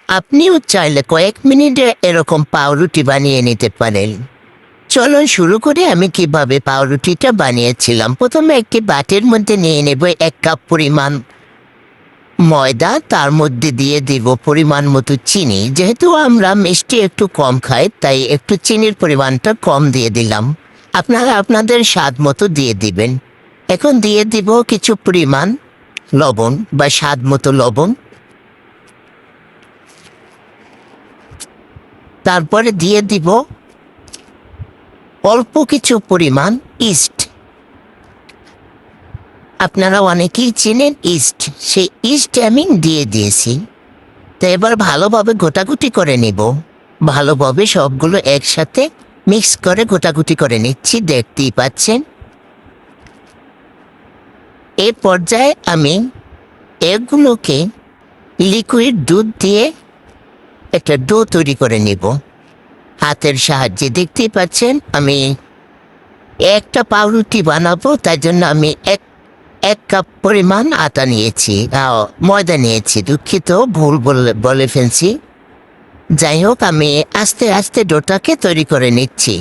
আপনিও চাইলে কয়েক মিনিটে এরকম পাউরুটি বানিয়ে নিতে পারেন। চলুন শুরু করে আমি কিভাবে পাউরুটিটা বানিয়েছিলাম। প্রথমে একটি বাটির মধ্যে নিয়ে নেব 1 কাপ পরিমাণ ময়দা, তার মধ্যে দিয়ে দিব পরিমাণ মতো চিনি। যেহেতু আমরা মিষ্টি একটু কম খাই, তাই একটু চিনির পরিমাণটা কম দিয়ে দিলাম। আপনারা আপনাদের স্বাদ মতো দিয়ে দিবেন। এখন দিয়ে দিব কিছু পরিমাণ লবণ বা স্বাদ মতো লবণ। তারপরে দিয়ে দিব অল্প কিছু পরিমাণ ইস্ট। আপনারা অনেকেই চেনেন ইস্ট, সেই ইস্ট আমি দিয়ে দিয়েছি। তো এবার ভালোভাবে গোটাগুটি করে নেব। ভালোভাবে সবগুলো একসাথে মিক্স করে গোটাগুটি করে নিচ্ছি, দেখতেই পাচ্ছেন। এই পর্যায়ে আমি এগুলোকে লিকুইড দুধ দিয়ে একটা ডো তৈরি করে নেব হাতের সাহায্যে। দেখতেই পাচ্ছেন আমি একটা পাউরুটি বানাবো, তাই জন্য আমি এক কাপ পরিমাণ আটা নিয়েছি, ময়দা নিয়েছি। দুঃখিত, ভুল বলে ফেলছি। যাই হোক, আমি আস্তে আস্তে ডোটাকে তৈরি করে নিচ্ছি।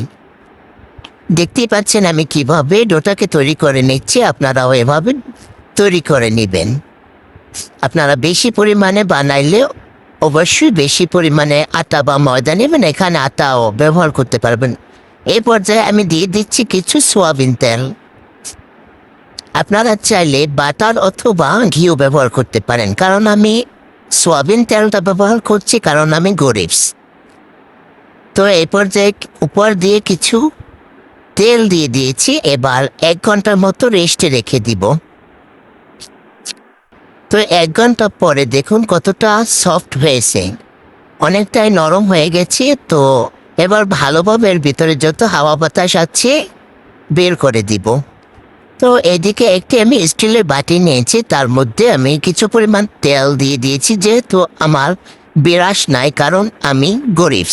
দেখতেই পাচ্ছেন আমি কিভাবে ডোটাকে তৈরি করে নিচ্ছি। আপনারাও এভাবে তৈরি করে নেবেন। আপনারা বেশি পরিমাণে বানাইলে অবশ্যই বেশি পরিমাণে আটা বা ময়দা নেবেন। এখানে আটাও ব্যবহার করতে পারবেন। এই পর্যায়ে আমি দিয়ে দিচ্ছি কিছু সয়াবিন তেল। আপনারা চাইলে বাটার অথবা ঘিও ব্যবহার করতে পারেন, কারণ আমি সয়াবিন তেলটা ব্যবহার করছি, কারণ আমি গরিব। তো এই পর্যায়ে উপর দিয়ে কিছু তেল দিয়ে দিয়েছি। এবার 1 ঘন্টার মতো রেস্টে রেখে দিব। তো 1 ঘন্টা পরে দেখুন কতটা সফট হয়েছে, অনেকটাই নরম হয়ে গেছে। তো এবার ভালোভাবে এর ভিতরে যত হাওয়া বাতাস আছে বের করে দিব। তো এদিকে একটি আমি স্টিলের বাটি নিয়েছি, তার মধ্যে আমি কিছু পরিমাণ তেল দিয়ে দিয়েছি। যেহেতু আমার বিরাস নাই, কারণ আমি গরিব,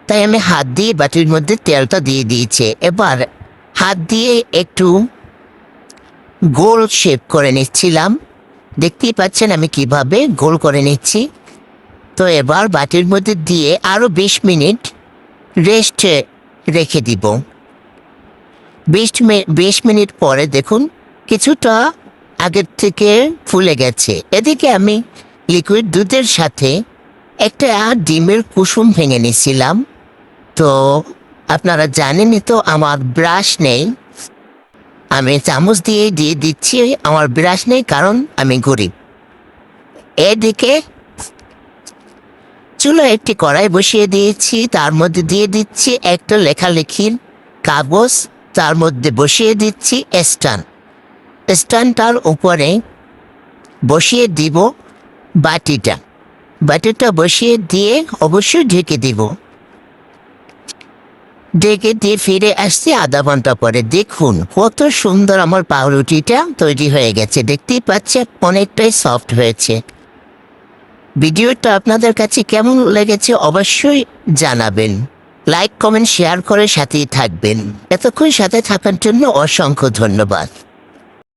তাই আমি হাত দিয়ে বাটির মধ্যে তেলটা দিয়ে দিয়েছি। এবার হাত দিয়ে একটু গোল শেপ করে নিচ্ছিলাম। দেখতেই পাচ্ছেন আমি কিভাবে গোল করে নিচ্ছি। তো এবার বাটির মধ্যে দিয়ে আরও 20 মিনিট রেস্টে রেখে দিব। 20 মিনিট পরে দেখুন কিছুটা আগের থেকে ফুলে গেছে। এদিকে আমি লিকুইড দুধের সাথে একটা ডিমের কুসুম ভেঙে নিয়েছিলাম। তো আপনারা জানেনই তো আমার ব্রাশ নেই, আমি চামচ দিয়ে দিচ্ছি। আমার ব্রাশ নেই কারণ আমি গরিব। এদিকে চুলায় একটি কড়াই বসিয়ে দিয়েছি, তার মধ্যে দিয়ে দিচ্ছি একটা লেখালেখির কাগজ। তার মধ্যে বসিয়ে দিচ্ছি স্ট্যান্ডটার উপরে বসিয়ে দিব বাটিটা বসিয়ে দিয়ে অবশ্যই ঢেকে দিব। ঢেকে দিয়ে ফিরে আসছি আধা ঘন্টা পরে। দেখুন কত সুন্দর আমার পাউরুটিটা তৈরি হয়ে গেছে। দেখতেই পাচ্ছেন অনেকটাই সফট হয়েছে। ভিডিওটা আপনাদের কাছে কেমন লেগেছে অবশ্যই জানাবেন। লাইক, কমেন্ট, শেয়ার করে সাথেই থাকবেন। এতক্ষণ সাথে থাকার জন্য অসংখ্য ধন্যবাদ।